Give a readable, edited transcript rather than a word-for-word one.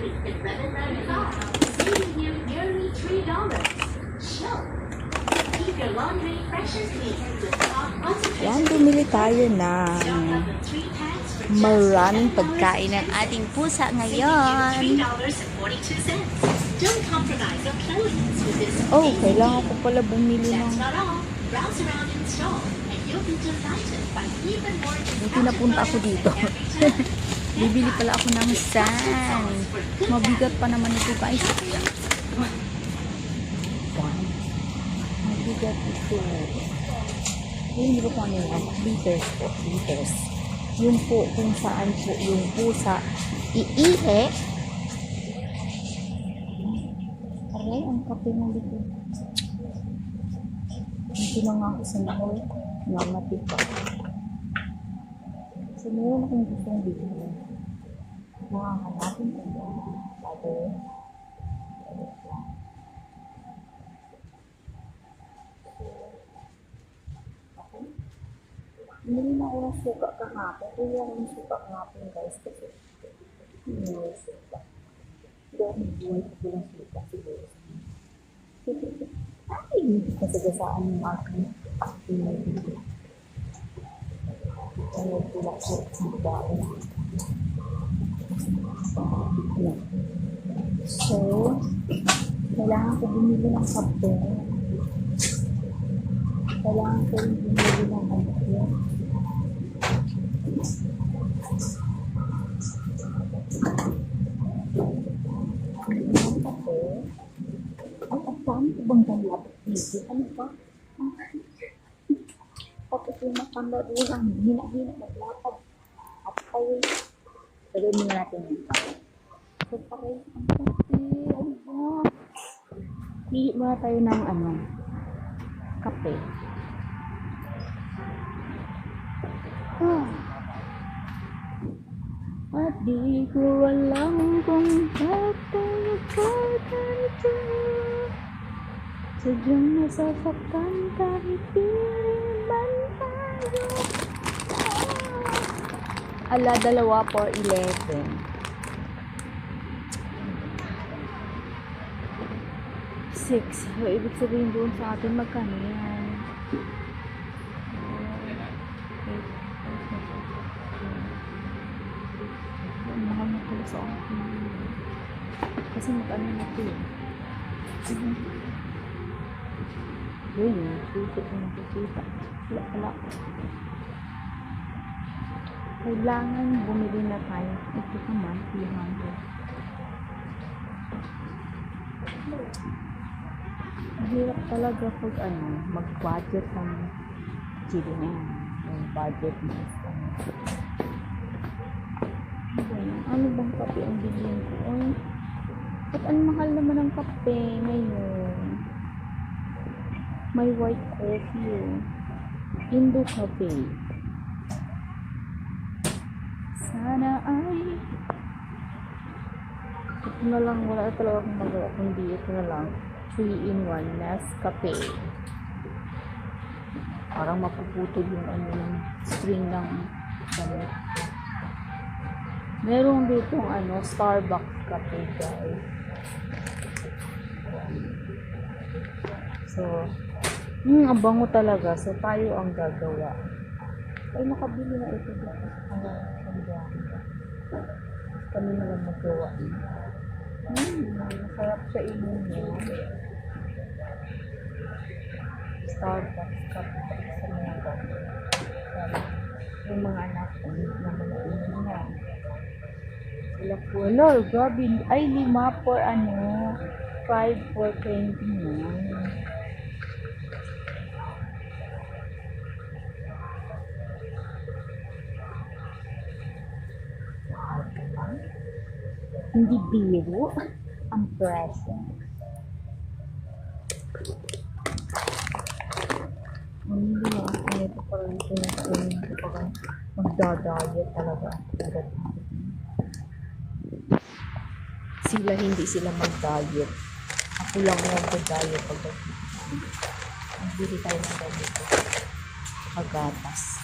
only $11.95, saving you nearly $3. Show. Keep your laundry fresh and clean with top concentrated. Yan, bumili tayo ng Stock up with 3 packs for just maraming $11.50. pagkain ng ating pusa Saving you ngayon. $3.42. Don't compromise your cleanliness with this. Oh, kailangan ko pala bumili That's ng... not all. Browse around in store and you'll be delighted by even more Buti napunta ako dito. Bibili pala ako ng sand. Mabigat pa naman ito, guys. Mabigat ito. Hindi ko kung ano yan. Liters po. Liters. Yun po kung saan po yung pusa iihe. Aray, ang kape ng dito. Hindi na nga ako sa mahal. Namatid pa. So, meron akong gustong video. Makahanapin ko yung other. Hindi na ako ng suka kahapon. Kaya ako ng suka kahapon, guys. Kasi hindi na yung suka. Hindi ako nagbuhay ko ng suka. Siguro. Ay, hindi kasagasaan yung aking video. Ano pula ko sa daan. So, kailangan ko bumili ng kape. Kailangan ko bumili ng kape. Ang kape. Ang saan ko bang galapit dito? Ano ba? Tapos yung matanda ulang, hina-hina, maglapad. At away. Gawin muna natin yung kape. So, paray, ang kape. Ano ba? Hihit muna tayo ng kape. At di ko alam kung bakit ganito. Sadyang nasasaktan kahit piling man tayo. Ala, 2 for 11. 6. So, ibig sabihin doon sa atin magkano yan? Mahal na pala sa akin. Kasi magkano na ito yun. Yun, susit na nakikita. Wala. Kailangan bumili na tayo. Ito naman, 300. Mahirap talaga pag mag-budget ng chili na yan. Yung budget na ano bang kape ang bilhin ko? At ang mahal naman ang kape ngayon. May white coffee. Indo Cafe. Sana ay ito na lang, wala na talaga akong magawa kundi ito na lang 3-in-1 Nescafe. Parang mapuputol yung string ng damit. Meron dito Starbucks cafe, guys. So, ang bango talaga. So, tayo ang gagawa. Ay, nakabili na ito dito. Kami na lang magawa. Masarap siya inumin. Starbucks cafe sa mga gabi. Yung mga anak ko na mga inumin na. Sila po, lol, grabe. Ay, 5 for 5 for 29. Hindi biro ang present. Hindi na ako nito parang pinag-inig ko parang magdadayet talaga. Hindi sila mag-diet. Ako lang mag-diet pagdating. Magbili tayo ng ganito. Pagatas.